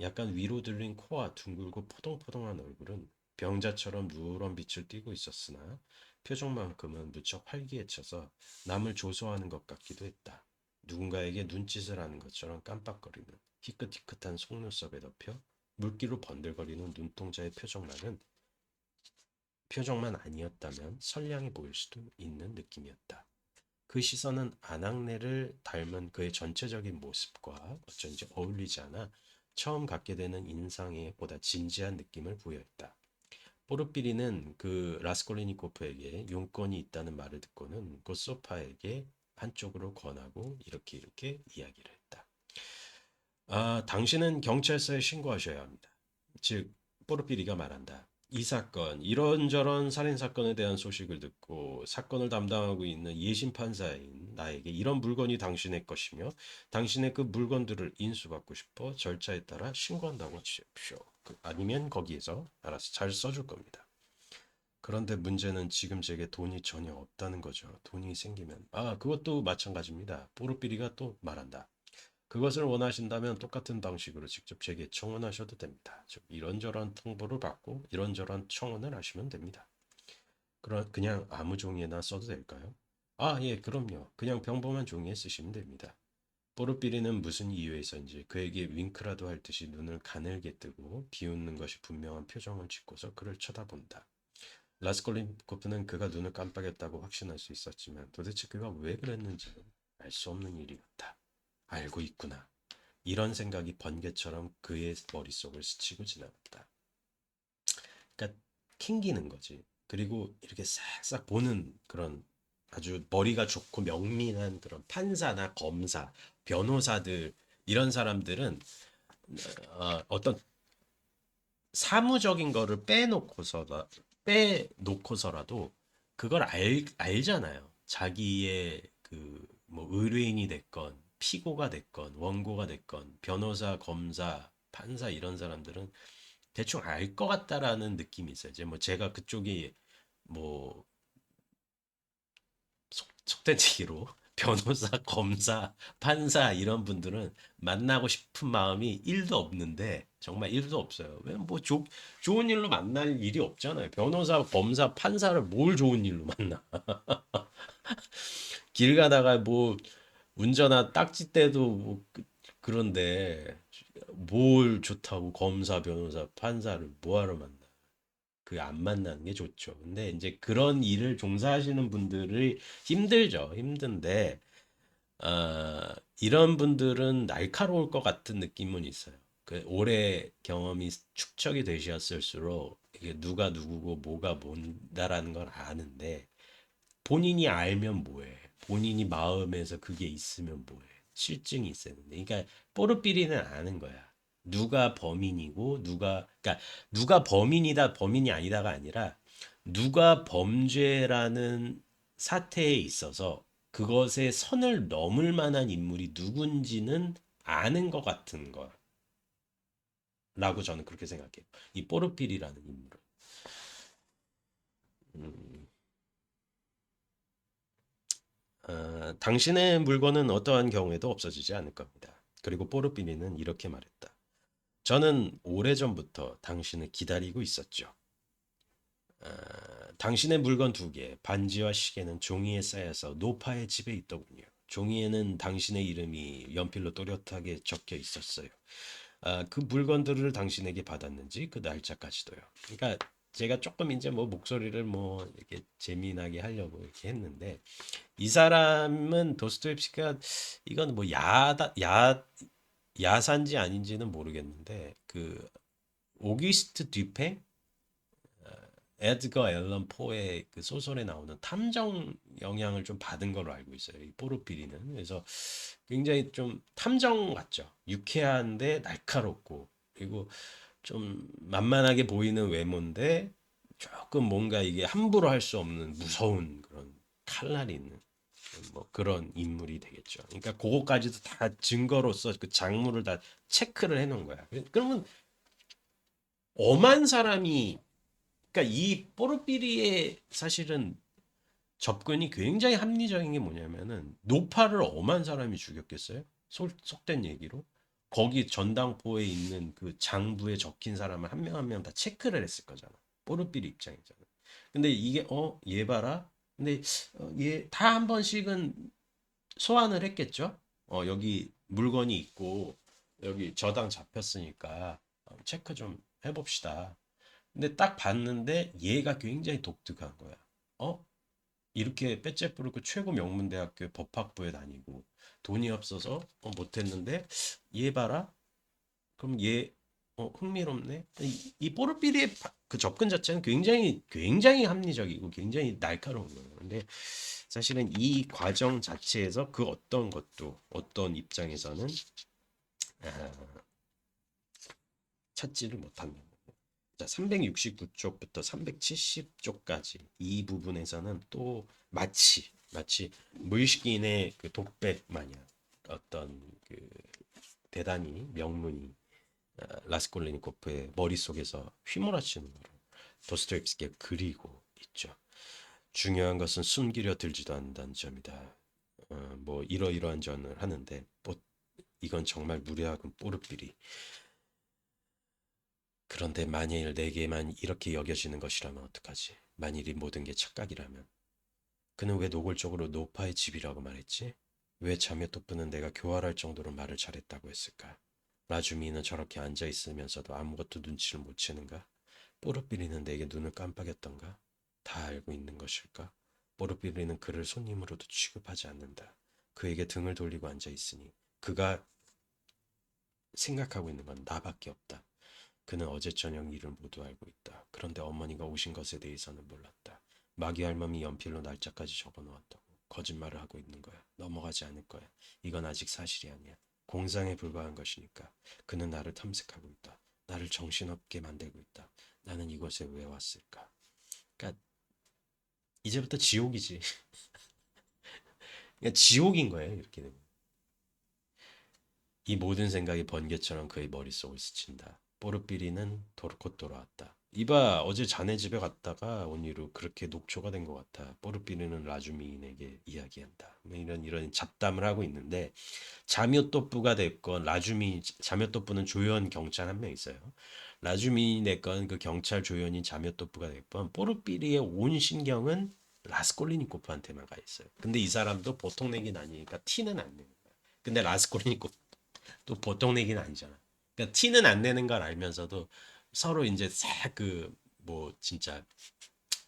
약간 위로 들린 코와 둥글고 포동포동한 얼굴은 병자처럼 누런 빛을 띠고 있었으나 표정만큼은 무척 활기에쳐서 남을 조소하는 것 같기도 했다. 누군가에게 눈짓을 하는 것처럼 깜빡거리는 희끗희끗한 속눈썹에 덮여 물기로 번들거리는 눈동자의 표정만 아니었다면 선량해 보일 수도 있는 느낌이었다. 그 시선은 아낙네를 닮은 그의 전체적인 모습과 어쩐지 어울리지 않아 처음 갖게 되는 인상에 보다 진지한 느낌을 부여했다. 포르피리는 그 라스콜리니코프에게 용건이 있다는 말을 듣고는 그 소파에게 한쪽으로 권하고 이렇게 이야기를 했다. 아, 당신은 경찰서에 신고하셔야 합니다. 즉, 포르피리가 말한다. 이 사건, 이런저런 살인 사건에 대한 소식을 듣고 사건을 담당하고 있는 예심 판사인 나에게 이런 물건이 당신의 것이며 당신의 그 물건들을 인수받고 싶어 절차에 따라 신고한다고 하십시오. 아니면 거기에서 알아서 잘 써줄 겁니다. 그런데 문제는 지금 제게 돈이 전혀 없다는 거죠. 돈이 생기면 그것도 마찬가지입니다. 뽀르삐리가 또 말한다. 그것을 원하신다면 똑같은 방식으로 직접 제게 청원하셔도 됩니다. 즉 이런저런 통보를 받고 이런저런 청원을 하시면 됩니다. 그냥 아무 종이에나 써도 될까요? 예, 그럼요. 그냥 평범한 종이에 쓰시면 됩니다. 뽀르삐리는 무슨 이유에서인지 그에게 윙크라도 할 듯이 눈을 가늘게 뜨고 비웃는 것이 분명한 표정을 짓고서 그를 쳐다본다. 라스콜린코프는 그가 눈을 깜빡였다고 확신할 수 있었지만 도대체 그가 왜 그랬는지는 알 수 없는 일이었다. 알고 있구나. 이런 생각이 번개처럼 그의 머릿속을 스치고 지나갔다. 그러니까 캥기는 거지. 그리고 이렇게 싹싹 보는 그런 아주 머리가 좋고 명민한 그런 판사나 검사, 변호사들 이런 사람들은 어떤 사무적인 거를 빼놓고서라도 그걸 알잖아요. 자기의 그 뭐 의뢰인이 됐건 피고가 됐건 원고가 됐건 변호사, 검사, 판사 이런 사람들은 대충 알 것 같다라는 느낌이 있어요. 이제 뭐 제가 그쪽이 뭐 속된치기로 변호사, 검사, 판사 이런 분들은 만나고 싶은 마음이 1도 없는데 정말 1도 없어요. 왜 뭐 좋은 일로 만날 일이 없잖아요. 변호사, 검사, 판사를 뭘 좋은 일로 만나? 길 가다가 뭐 운전한 딱지 때도 뭐 그런데 뭘 좋다고 검사, 변호사, 판사를 뭐하러 만나? 그 안 만나는 게 좋죠. 근데 이제 그런 일을 종사하시는 분들이 힘들죠. 힘든데 이런 분들은 날카로울 것 같은 느낌은 있어요. 그 오래 경험이 축적이 되셨을수록 이게 누가 누구고 뭐가 뭔다라는 걸 아는데 본인이 알면 뭐해? 본인이 마음에서 그게 있으면 뭐해? 실증이 있어야 되는데, 그러니까 뽀르삐리는 아는 거야. 누가 범인이고 그러니까 누가 범인이다, 범인이 아니다가 아니라 누가 범죄라는 사태에 있어서 그것의 선을 넘을 만한 인물이 누군지는 아는 것 같은 거라고 저는 그렇게 생각해요. 이 뽀르삐리라는 인물은. 음, 당신의 물건은 어떠한 경우에도 없어지지 않을 겁니다. 그리고 뽀르비니는 이렇게 말했다. 저는 오래전부터 당신을 기다리고 있었죠. 당신의 물건 2개, 반지와 시계는 종이에 쌓여서 노파의 집에 있더군요. 종이에는 당신의 이름이 연필로 또렷하게 적혀 있었어요. 그 물건들을 당신에게 받았는지 그 날짜까지도요. 그러니까 제가 조금 이제 뭐 목소리를 뭐 이렇게 재미나게 하려고 이렇게 했는데 이 사람은 도스토옙스키가 이건 뭐 야산지 아닌지는 모르겠는데 그 오기스트 뒤페 에드거 앨런 포의 그 소설에 나오는 탐정 영향을 좀 받은 걸로 알고 있어요. 이 포르피리는. 그래서 굉장히 좀 탐정 같죠. 유쾌한데 날카롭고 그리고 좀 만만하게 보이는 외모인데 조금 뭔가 이게 함부로 할 수 없는 무서운 그런 칼날이 있는 뭐 그런 인물이 되겠죠. 그러니까 그거까지도 다 증거로서 그 작물을 다 체크를 해놓은 거야. 그러면 엄한 사람이 그러니까 이 뽀르피리의 사실은 접근이 굉장히 합리적인 게 뭐냐면은 노파를 엄한 사람이 죽였겠어요? 속된 얘기로 거기 전당포에 있는 그 장부에 적힌 사람을 한 명 한 명 다 체크를 했을 거잖아. 뽀르피리 입장에서는. 근데 이게 얘 봐라. 근데 얘 다 한 번씩은 소환을 했겠죠. 여기 물건이 있고 여기 저당 잡혔으니까 체크 좀 해봅시다. 근데 딱 봤는데 얘가 굉장히 독특한 거야. 어? 이렇게 빼째 부르고 최고 명문대학교 법학부에 다니고 돈이 없어서 못했는데 얘 봐라. 그럼 얘 흥미롭네. 이 뽀르피리의 그 접근 자체는 굉장히 합리적이고 굉장히 날카로운 거예요. 근데 사실은 이 과정 자체에서 그 어떤 것도 어떤 입장에서는 아, 찾지를 못한다. 자, 369쪽부터 370쪽까지 이 부분에서는 또 마치 무의식인의 그 독백 마냥 어떤 그 대단히 명문이 라스콜리니코프의 머릿속에서 휘몰아치는 거를 도스토옙스키가 그리고 있죠. 중요한 것은 숨기려 들지도 않는다는 점이다. 뭐 이러이러한 전을 하는데 뭐 이건 정말 무례하군 뽀르삐리. 그런데 만일 내게만 이렇게 여겨지는 것이라면 어떡하지? 만일 이 모든 게 착각이라면 그는 왜 노골적으로 노파의 집이라고 말했지? 왜 자매토프는 내가 교활할 정도로 말을 잘했다고 했을까? 라주미는 저렇게 앉아 있으면서도 아무것도 눈치를 못 채는가? 뽀르삐리는 내게 눈을 깜빡였던가? 다 알고 있는 것일까? 뽀르삐리는 그를 손님으로도 취급하지 않는다. 그에게 등을 돌리고 앉아 있으니 그가 생각하고 있는 건 나밖에 없다. 그는 어제 저녁 일을 모두 알고 있다. 그런데 어머니가 오신 것에 대해서는 몰랐다. 마귀 할멈이 연필로 날짜까지 적어 놓았다고. 거짓말을 하고 있는 거야. 넘어가지 않을 거야. 이건 아직 사실이 아니야. 공상에 불과한 것이니까. 그는 나를 탐색하고 있다. 나를 정신없게 만들고 있다. 나는 이곳에 왜 왔을까? 그러니까 이제부터 지옥이지. 그러니까 지옥인 거예요. 이렇게 되면. 이 모든 생각이 번개처럼 그의 머릿속을 스친다. 뽀르삐리는 곧 돌아왔다. 이봐, 어제 자네 집에 갔다가 온 이후 그렇게 녹초가 된 것 같아. 뽀르삐리는 라주미인에게 이야기한다. 뭐 이런 잡담을 하고 있는데 자묘토프가 됐건 라주미 자묘토프는 조연 경찰 한 명 있어요. 라주미 됐건 그 경찰 조연인 자묘토프가 됐건 뽀르삐리의 온 신경은 라스콜리니코프한테만 가 있어요. 근데 이 사람도 보통 내긴 아니니까 티는 안 내는 거야. 근데 라스콜리니코프 또 보통 내기는 아니잖아. 그러니까 티는 안 내는 걸 알면서도 서로 이제 싹 그 뭐 진짜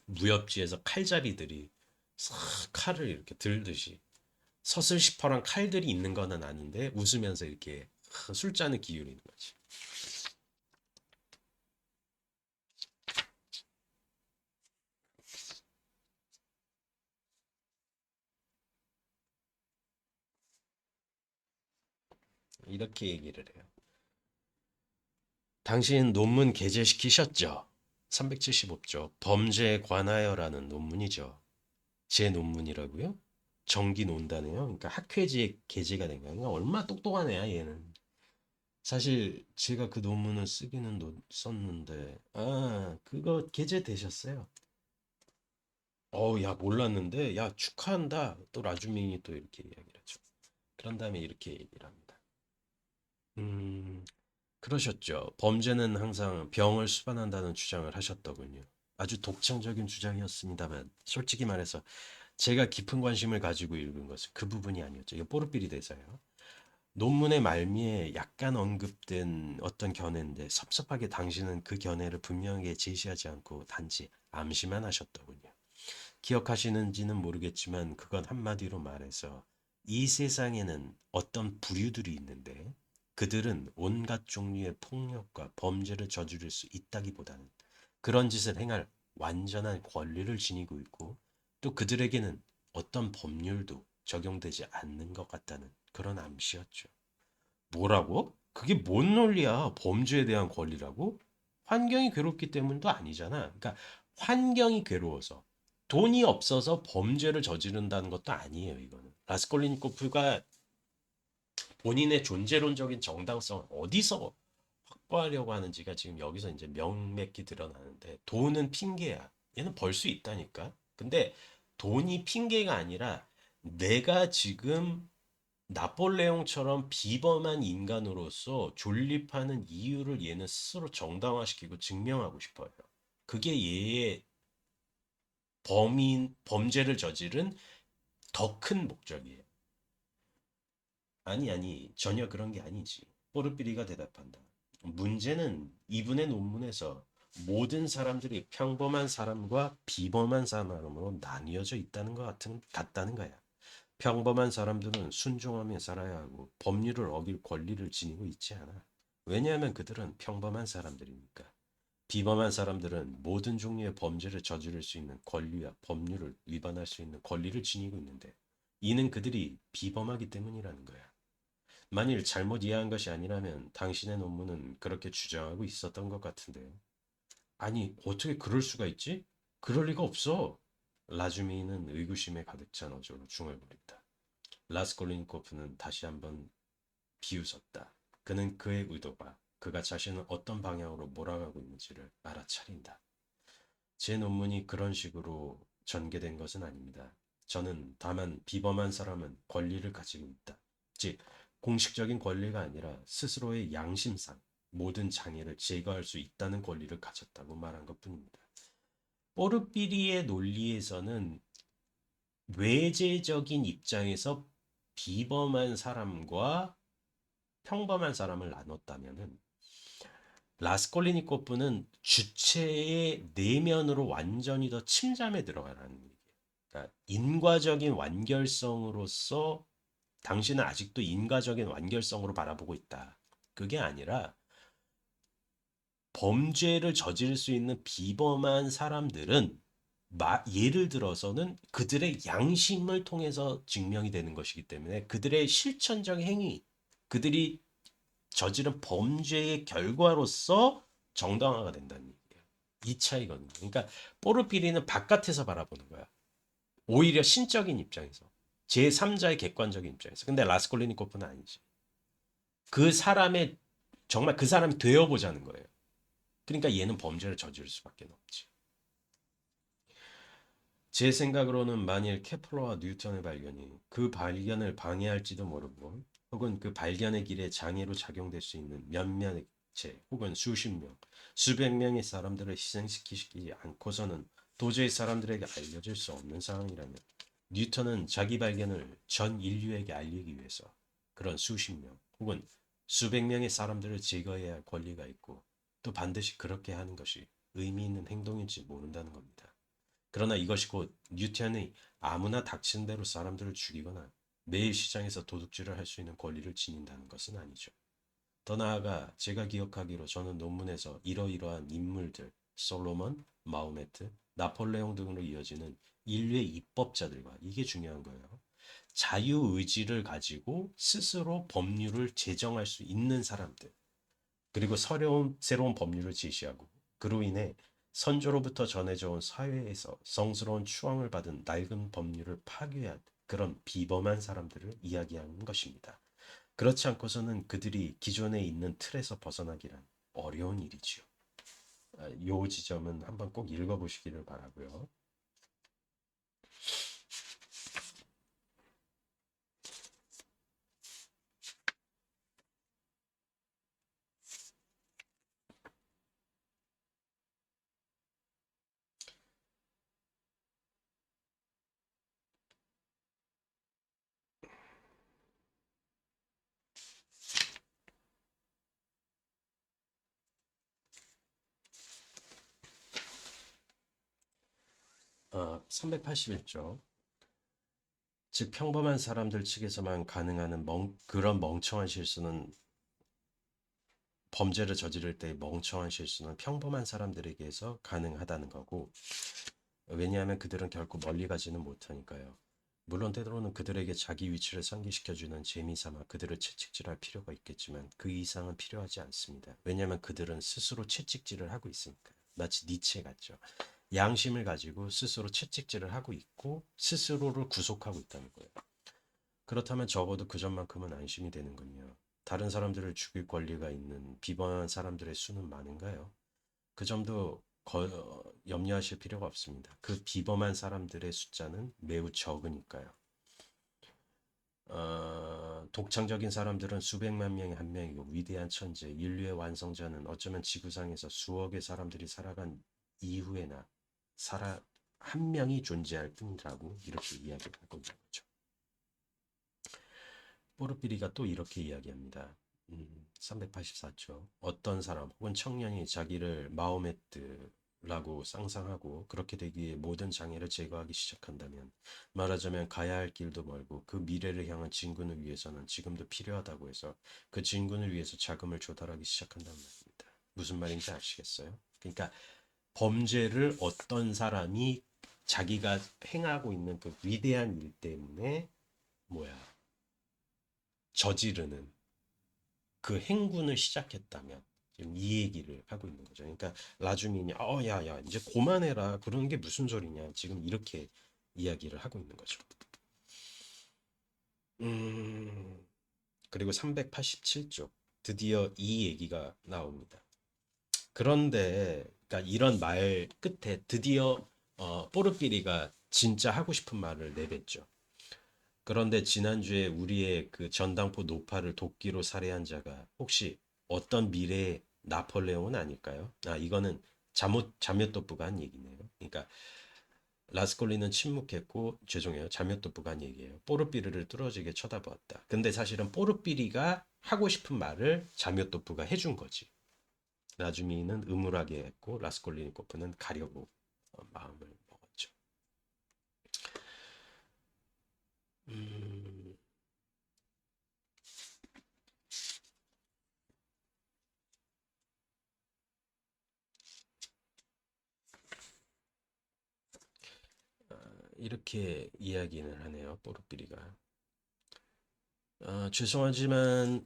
무협지에서 칼잡이들이 싹 칼을 이렇게 들듯이 서슬시퍼런 칼들이 있는 거는 아는데 웃으면서 이렇게 술잔을 기울이는 거지. 이렇게 얘기를 해요. 당신 논문 게재시키셨죠? 375쪽 범죄에 관하여라는 논문이죠. 제 논문이라고요? 정기 논다네요. 그러니까 학회지에 게재가 된 거야. 그러니까 얼마나 똑똑한 애야 얘는. 사실 제가 그 논문을 쓰기는 썼는데 그거 게재되셨어요. 야 몰랐는데 야 축하한다. 또 라주민이 또 이렇게 이야기를 하죠. 그런 다음에 이렇게 얘기를 합니다. 음 그러셨죠. 범죄는 항상 병을 수반한다는 주장을 하셨더군요. 아주 독창적인 주장이었습니다만 솔직히 말해서 제가 깊은 관심을 가지고 읽은 것은 그 부분이 아니었죠. 이거 뽀르삐리 대사예요. 논문의 말미에 약간 언급된 어떤 견해인데 섭섭하게 당신은 그 견해를 분명하게 제시하지 않고 단지 암시만 하셨더군요. 기억하시는지는 모르겠지만 그건 한마디로 말해서 이 세상에는 어떤 부류들이 있는데 그들은 온갖 종류의 폭력과 범죄를 저지를 수 있다기보다는 그런 짓을 행할 완전한 권리를 지니고 있고 또 그들에게는 어떤 법률도 적용되지 않는 것 같다는 그런 암시였죠. 뭐라고? 그게 뭔 논리야? 범죄에 대한 권리라고? 환경이 괴롭기 때문도 아니잖아. 그러니까 환경이 괴로워서 돈이 없어서 범죄를 저지른다는 것도 아니에요, 이거는. 라스콜리니코프가 본인의 존재론적인 정당성을 어디서 확보하려고 하는지가 지금 여기서 이제 명맥이 드러나는데 돈은 핑계야. 얘는 벌 수 있다니까. 근데 돈이 핑계가 아니라 내가 지금 나폴레옹처럼 비범한 인간으로서 존립하는 이유를 얘는 스스로 정당화시키고 증명하고 싶어요. 그게 얘의 범죄를 저지른 더 큰 목적이에요. 아니, 전혀 그런 게 아니지. 포르피리가 대답한다. 문제는 이분의 논문에서 모든 사람들이 평범한 사람과 비범한 사람으로 나뉘어져 있다는 같다는 거야. 평범한 사람들은 순종하며 살아야 하고 법률을 어길 권리를 지니고 있지 않아. 왜냐하면 그들은 평범한 사람들이니까. 비범한 사람들은 모든 종류의 범죄를 저지를 수 있는 권리와 법률을 위반할 수 있는 권리를 지니고 있는데 이는 그들이 비범하기 때문이라는 거야. 만일 잘못 이해한 것이 아니라면 당신의 논문은 그렇게 주장하고 있었던 것 같은데요. 아니, 어떻게 그럴 수가 있지? 그럴 리가 없어. 라주미는 의구심에 가득 찬 어조로 중얼거린다. 라스콜리니코프는 다시 한번 비웃었다. 그는 그의 의도가 그가 자신을 어떤 방향으로 몰아가고 있는지를 알아차린다. 제 논문이 그런 식으로 전개된 것은 아닙니다. 저는 다만 비범한 사람은 권리를 가지고 있다. 즉, 공식적인 권리가 아니라 스스로의 양심상 모든 장애를 제거할 수 있다는 권리를 가졌다고 말한 것 뿐입니다. 포르피리의 논리에서는 외재적인 입장에서 비범한 사람과 평범한 사람을 나눴다면은 라스콜리니코프는 주체의 내면으로 완전히 더 침잠에 들어가라는 얘기예요. 그러니까 인과적인 완결성으로서 당신은 아직도 인과적인 완결성으로 바라보고 있다. 그게 아니라 범죄를 저지를 수 있는 비범한 사람들은 예를 들어서는 그들의 양심을 통해서 증명이 되는 것이기 때문에 그들의 실천적 행위, 그들이 저지른 범죄의 결과로서 정당화가 된다는 얘기예요. 이 차이거든요. 그러니까 포르피리는 바깥에서 바라보는 거야. 오히려 신적인 입장에서. 제3자의 객관적인 입장에서. 근데 라스콜리니코프는 아니지. 그 사람의 정말 그 사람이 되어보자는 거예요. 그러니까 얘는 범죄를 저지를 수밖에 없지. 제 생각으로는 만일 케플러와 뉴턴의 발견이 그 발견을 방해할지도 모르고 혹은 그 발견의 길에 장애로 작용될 수 있는 몇몇의 체 혹은 수십 명, 수백 명의 사람들을 희생시키지 않고서는 도저히 사람들에게 알려질 수 없는 상황이라면 뉴턴은 자기 발견을 전 인류에게 알리기 위해서 그런 수십 명 혹은 수백 명의 사람들을 제거해야 할 권리가 있고 또 반드시 그렇게 하는 것이 의미 있는 행동인지 모른다는 겁니다. 그러나 이것이 곧 뉴턴이 아무나 닥치는 대로 사람들을 죽이거나 매일 시장에서 도둑질을 할 수 있는 권리를 지닌다는 것은 아니죠. 더 나아가 제가 기억하기로 저는 논문에서 이러이러한 인물들, 솔로몬, 마호메트, 나폴레옹 등으로 이어지는 인류의 입법자들과 이게 중요한 거예요. 자유의지를 가지고 스스로 법률을 제정할 수 있는 사람들, 그리고 새로운 법률을 제시하고 그로 인해 선조로부터 전해져 온 사회에서 성스러운 추앙을 받은 낡은 법률을 파괴한 그런 비범한 사람들을 이야기하는 것입니다. 그렇지 않고서는 그들이 기존에 있는 틀에서 벗어나기란 어려운 일이지요. 요 지점은 한번 꼭 읽어보시기를 바라고요. 381쪽. 즉 평범한 사람들 측에서만 가능한 그런 멍청한 실수는 범죄를 저지를 때 멍청한 실수는 평범한 사람들에게서 가능하다는 거고 왜냐하면 그들은 결코 멀리 가지는 못하니까요. 물론 때로는 그들에게 자기 위치를 상기시켜주는 재미삼아 그들을 채찍질할 필요가 있겠지만 그 이상은 필요하지 않습니다. 왜냐하면 그들은 스스로 채찍질을 하고 있으니까요. 마치 니체 같죠. 양심을 가지고 스스로 채찍질을 하고 있고 스스로를 구속하고 있다는 거예요. 그렇다면 적어도 그 점만큼은 안심이 되는군요. 다른 사람들을 죽일 권리가 있는 비범한 사람들의 수는 많은가요? 그 점도 염려하실 필요가 없습니다. 그 비범한 사람들의 숫자는 매우 적으니까요. 독창적인 사람들은 수백만 명의 한 명이고 위대한 천재, 인류의 완성자는 어쩌면 지구상에서 수억의 사람들이 살아간 이후에나 한 명이 존재할 뿐이라고 이렇게 이야기하고 있는 거죠. 포르피리가 또 이렇게 이야기합니다. 384쪽. 어떤 사람 혹은 청년이 자기를 마호메트라고 상상하고 그렇게 되기 위해 모든 장애를 제거하기 시작한다면 말하자면 가야 할 길도 멀고 그 미래를 향한 진군을 위해서는 지금도 필요하다고 해서 그 진군을 위해서 자금을 조달하기 시작한단 말입니다. 무슨 말인지 아시겠어요? 그러니까 범죄를 어떤 사람이 자기가 행하고 있는 그 위대한 일 때문에 뭐야 저지르는 그 행군을 시작했다면 지금 이 얘기를 하고 있는 거죠. 그러니까 라주민이 야야 이제 그만해라 그러는 게 무슨 소리냐 지금 이렇게 이야기를 하고 있는 거죠. 음, 그리고 387쪽 드디어 이 얘기가 나옵니다. 그런데 그러니까 이런 말 끝에 드디어 포르피리가 진짜 하고 싶은 말을 내뱉죠. 그런데 지난주에 우리의 그 전당포 노파를 도끼로 살해한 자가 혹시 어떤 미래의 나폴레옹은 아닐까요? 이거는 자묘토프가 한 얘기네요. 그러니까 라스콜리는 침묵했고 죄송해요. 자묘토프가 한 얘기예요. 포르피리를 뚫어지게 쳐다보았다. 근데 사실은 포르피리가 하고 싶은 말을 자묘토프가 해준 거지. 나주미는 음울하게 했고 라스콜리니코프는 가려고 마음을 먹었죠. 음, 이렇게 이야기를 하네요. 포르피리가. 죄송하지만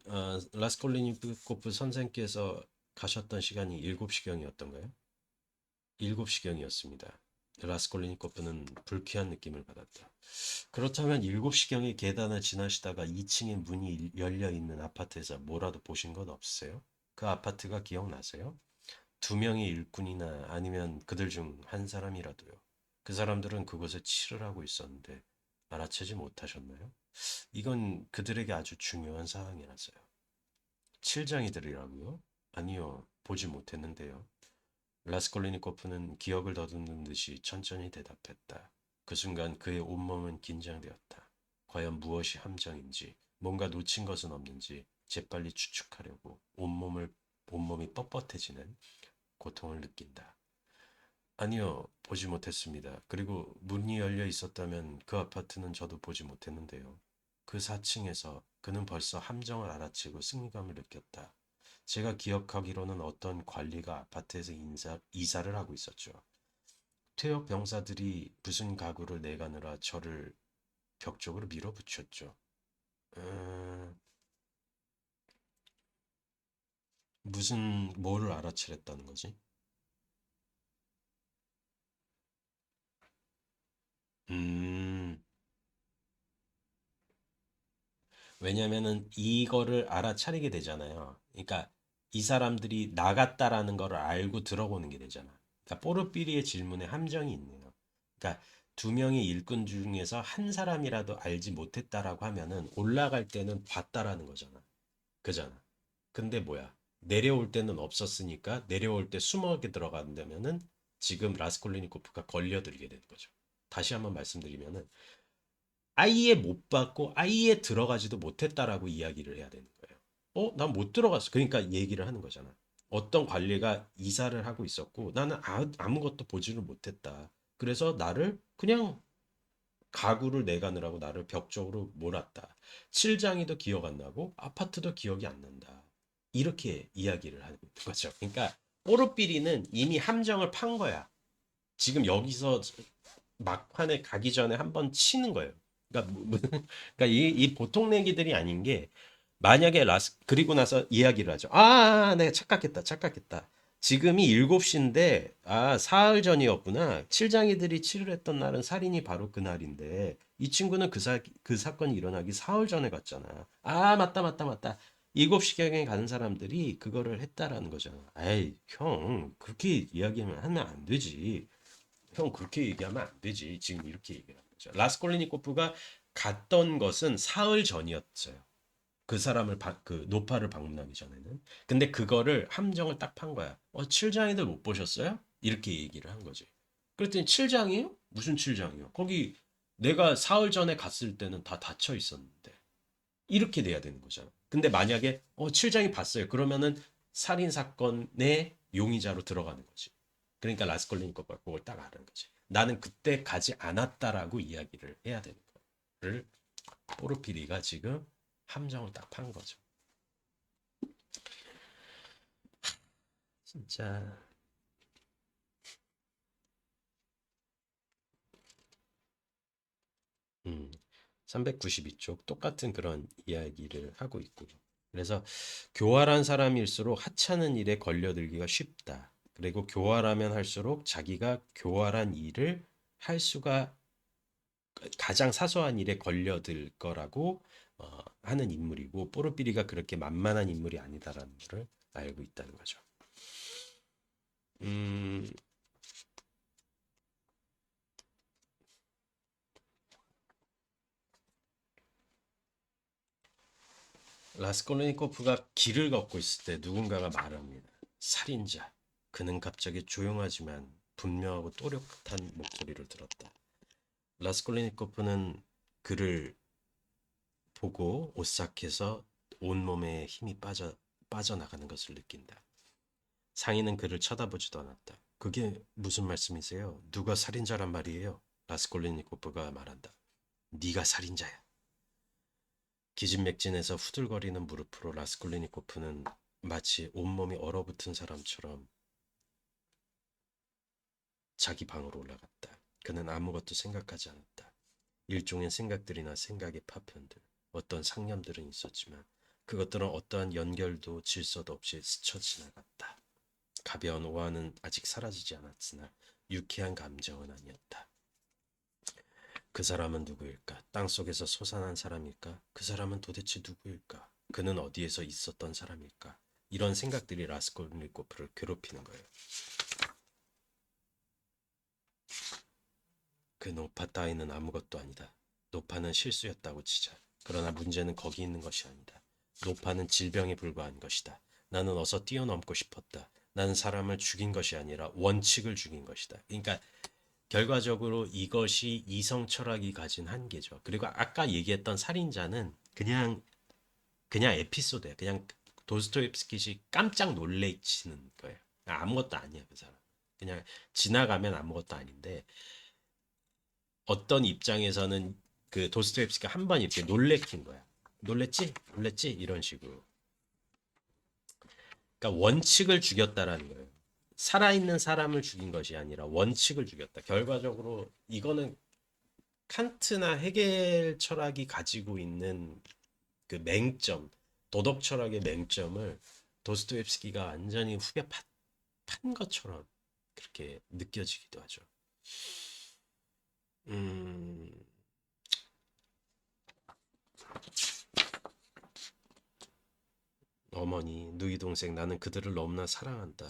라스콜리니코프 선생께서 가셨던 시간이 7시경이었던가요? 7시경이었습니다. 라스콜리니코프는 불쾌한 느낌을 받았다. 그렇다면 7시경에 계단을 지나시다가 2층에 문이 열려 있는 아파트에서 뭐라도 보신 건 없으세요? 그 아파트가 기억나세요? 두 명의 일꾼이나 아니면 그들 중 한 사람이라도요. 그 사람들은 그곳에 칠을 하고 있었는데 알아채지 못하셨나요? 이건 그들에게 아주 중요한 사항이라서요. 칠장이들이라고요? 아니요, 보지 못했는데요. 라스콜리니코프는 기억을 더듬는 듯이 천천히 대답했다. 그 순간 그의 온몸은 긴장되었다. 과연 무엇이 함정인지, 뭔가 놓친 것은 없는지 재빨리 추측하려고 온몸이 뻣뻣해지는 고통을 느낀다. 아니요, 보지 못했습니다. 그리고 문이 열려 있었다면 그 아파트는 저도 보지 못했는데요. 그 4층에서 그는 벌써 함정을 알아채고 승리감을 느꼈다. 제가 기억하기로는 어떤 관리가 아파트에서 이사를 하고 있었죠. 퇴역 병사들이 부순 가구를 내가느라 저를 벽 쪽으로 밀어붙였죠. 음, 뭐를 알아채랬다는 거지? 음, 왜냐면은 이거를 알아차리게 되잖아요. 그러니까 이 사람들이 나갔다라는 거를 알고 들어보는 게 되잖아. 그러니까 포르피리의 질문에 함정이 있네요. 그러니까 두 명의 일꾼 중에서 한 사람이라도 알지 못했다라고 하면은 올라갈 때는 봤다라는 거잖아. 그잖아. 근데 뭐야? 내려올 때는 없었으니까 내려올 때 숨어게 들어간다면은 지금 라스콜리니코프가 걸려들게 되는 거죠. 다시 한번 말씀드리면은 아예 못 받고 아예 들어가지도 못했다라고 이야기를 해야 되는 거예요. 난 못 들어갔어. 그러니까 얘기를 하는 거잖아. 어떤 관리가 이사를 하고 있었고 나는 아무것도 보지를 못했다. 그래서 나를 그냥 가구를 내가느라고 나를 벽 쪽으로 몰았다. 칠장이도 기억 안 나고 아파트도 기억이 안 난다. 이렇게 이야기를 하는 거죠. 그러니까 뽀르삐리는 이미 함정을 판 거야. 지금 여기서 막판에 가기 전에 한번 치는 거예요. 그러니까, 그러니까 이 보통 내기들이 아닌 게 만약에 그리고 나서 이야기를 하죠. 내가 착각했다. 지금이 7시인데 사흘 전이었구나. 칠장이들이 치료했던 날은 살인이 바로 그날인데 이 친구는 그 사건이 일어나기 사흘 전에 갔잖아. 맞다. 7시경에 가는 사람들이 그거를 했다라는 거잖아. 에이, 형, 그렇게 하면 안 되지. 형 그렇게 얘기하면 안 되지. 지금 이렇게 얘기를 하는 거죠. 라스콜리니코프가 갔던 것은 사흘 전이었어요. 그 사람을 그 노파를 방문하기 전에는. 근데 그거를 함정을 딱 판 거야. 칠장이들 못 보셨어요? 이렇게 얘기를 한 거지. 그랬더니 칠장이요? 무슨 칠장이요? 거기 내가 사흘 전에 갔을 때는 다 닫혀 있었는데. 이렇게 돼야 되는 거잖아. 근데 만약에 칠장이 봤어요. 그러면은 살인 사건의 용의자로 들어가는 거지. 그러니까 라스콜리니코프가 그걸 딱 아는 거지. 나는 그때 가지 않았다라고 이야기를 해야 되는 거를 포르피리가 지금 함정을 딱 판 거죠. 진짜 392쪽 똑같은 그런 이야기를 하고 있고요. 그래서 교활한 사람일수록 하찮은 일에 걸려들기가 쉽다. 그리고 교활하면 할수록 자기가 교활한 일을 할 수가 가장 사소한 일에 걸려들 거라고 하는 인물이고 뽀르피리가 그렇게 만만한 인물이 아니다라는 것을 알고 있다는 거죠. 음, 라스콜리니코프가 길을 걷고 있을 때 누군가가 말합니다. 살인자. 그는 갑자기 조용하지만 분명하고 또렷한 목소리를 들었다. 라스콜리니코프는 그를 보고 오싹해서 온몸에 힘이 빠져나가는 것을 느낀다. 상인은 그를 쳐다보지도 않았다. 그게 무슨 말씀이세요? 누가 살인자란 말이에요? 라스콜리니코프가 말한다. 네가 살인자야. 기진맥진해서 후들거리는 무릎으로 라스콜리니코프는 마치 온몸이 얼어붙은 사람처럼 자기 방으로 올라갔다. 그는 아무것도 생각하지 않았다. 일종의 생각들이나 생각의 파편들, 어떤 상념들은 있었지만 그것들은 어떠한 연결도 질서도 없이 스쳐 지나갔다. 가벼운 오한은 아직 사라지지 않았으나 유쾌한 감정은 아니었다. 그 사람은 누구일까? 땅속에서 솟아난 사람일까? 그 사람은 도대체 누구일까? 그는 어디에서 있었던 사람일까? 이런 생각들이 라스콜니코프를 괴롭히는 거예요. 그 노파 따위는 아무것도 아니다. 노파는 실수였다고 치자. 그러나 문제는 거기 있는 것이 아니다. 노파는 질병에 불과한 것이다. 나는 어서 뛰어넘고 싶었다. 나는 사람을 죽인 것이 아니라 원칙을 죽인 것이다. 그러니까 결과적으로 이것이 이성 철학이 가진 한계죠. 그리고 아까 얘기했던 살인자는 그냥 에피소드예요. 그냥 도스토옙스키식 깜짝 놀래치는 거예요. 아무것도 아니야, 그 사람. 그냥 지나가면 아무것도 아닌데 어떤 입장에서는 그 도스토옙스키가 한 번 이렇게 놀래킨 거야. 놀랬지? 놀랬지? 이런 식으로. 그러니까 원칙을 죽였다라는 거예요. 살아있는 사람을 죽인 것이 아니라 원칙을 죽였다. 결과적으로 이거는 칸트나 헤겔 철학이 가지고 있는 그 맹점, 도덕 철학의 맹점을 도스토옙스키가 완전히 후벼 판 것처럼 그렇게 느껴지기도 하죠. 음, 어머니, 누이 동생, 나는 그들을 너무나 사랑한다.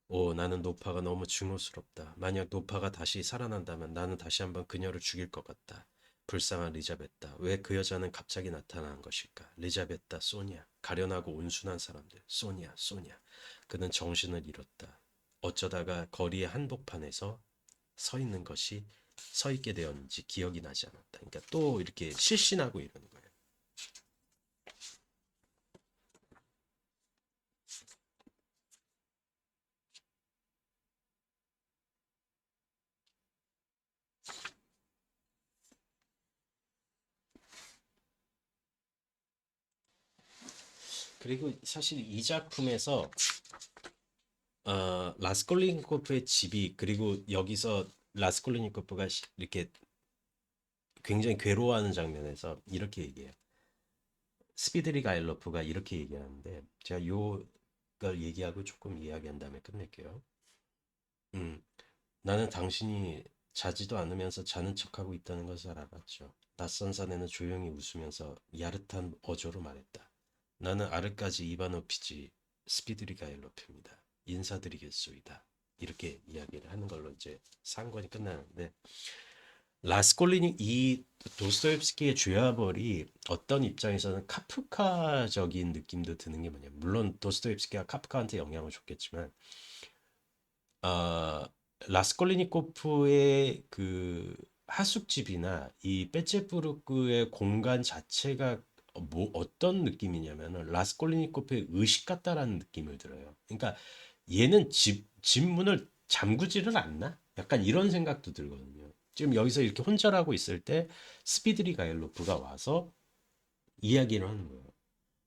오, 나는 노파가 너무 증오스럽다. 만약 노파가 다시 살아난다면 나는 다시 한번 그녀를 죽일 것 같다. 불쌍한 리자베타. 왜 그 여자는 갑자기 나타난 것일까? 리자베타, 소니아. 가련하고 온순한 사람들. 소니아, 소니아. 그는 정신을 잃었다. 어쩌다가 거리의 한복판에서 서 있는 것이 서 있게 되었는지 기억이 나지 않았다. 그러니까 또 이렇게 실신하고 이러는 거예요. 그리고 사실 이 작품에서 라스콜리니코프의 집이 그리고 여기서 라스콜리니코프가 이렇게 굉장히 괴로워하는 장면에서 이렇게 얘기해요. 스피드리 가일로프가 이렇게 얘기하는데 제가 요걸 얘기하고 조금 이야기한 다음에 끝낼게요. 음, 나는 당신이 자지도 않으면서 자는 척하고 있다는 것을 알았죠. 낯선 사내는 조용히 웃으면서 야릇한 어조로 말했다. 나는 아르까지 이바노피지 스피드리 가일로프입니다. 인사드리겠소이다. 이렇게 이야기를 하는 걸로 이제 상권이 끝나는데 라스콜리니 이 도스토옙스키의 죄와벌이 어떤 입장에서는 카프카적인 느낌도 드는 게 뭐냐. 물론 도스토옙스키가 카프카한테 영향을 줬겠지만 아 라스콜리니코프의 그 하숙집이나 이 베체부르크의 공간 자체가 뭐 어떤 느낌이냐면은 라스콜리니코프의 의식 같다라는 느낌을 들어요. 그러니까 얘는 집 문을 잠그지를 않나? 약간 이런 생각도 들거든요. 지금 여기서 이렇게 혼절하고 있을 때 스피드리 가일로프가 와서 이야기를 하는 거예요.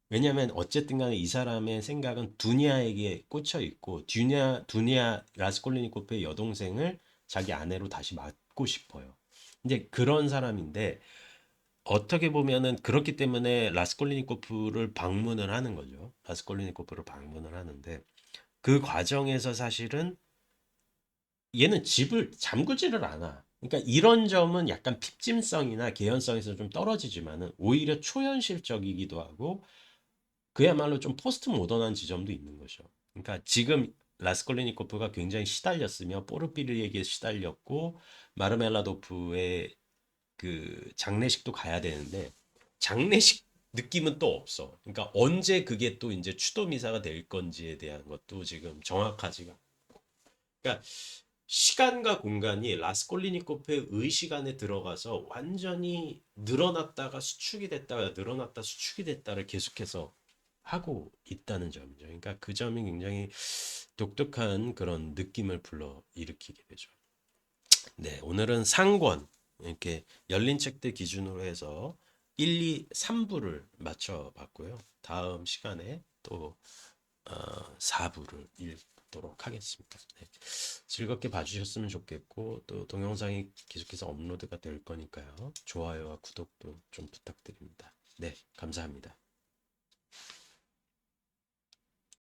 왜냐하면 어쨌든 간에 이 사람의 생각은 두니아에게 꽂혀 있고 두니아 라스콜리니코프의 여동생을 자기 아내로 다시 맡고 싶어요. 이제 그런 사람인데 어떻게 보면은 그렇기 때문에 라스콜리니코프를 방문을 하는 거죠. 라스콜리니코프를 방문을 하는데 그 과정에서 사실은 얘는 집을 잠그지를 않아. 그러니까 이런 점은 약간 핍짐성이나 개연성에서 좀 떨어지지만은 오히려 초현실적이기도 하고 그야말로 좀 포스트 모던한 지점도 있는 거죠. 그러니까 지금 라스콜리니코프가 굉장히 시달렸으며 포르피르에게 시달렸고 마르멜라도프의 그 장례식도 가야 되는데 장례식 느낌은 또 없어. 그러니까 언제 그게 또 이제 추도 미사가 될 건지에 대한 것도 지금 정확하지가. 그러니까 시간과 공간이 라스콜리니코프의 의식 안에 들어가서 완전히 늘어났다가 수축이 됐다가 늘어났다 수축이 됐다를 계속해서 하고 있다는 점이죠. 그러니까 그 점이 굉장히 독특한 그런 느낌을 불러 일으키게 되죠. 네, 오늘은 상권 이렇게 열린 책들 기준으로 해서 1, 2, 3부를 맞춰 봤고요. 다음 시간에 또 4부를 읽도록 하겠습니다. 네. 즐겁게 봐주셨으면 좋겠고 또 동영상이 계속해서 업로드가 될 거니까요. 좋아요와 구독도 좀 부탁드립니다. 네, 감사합니다.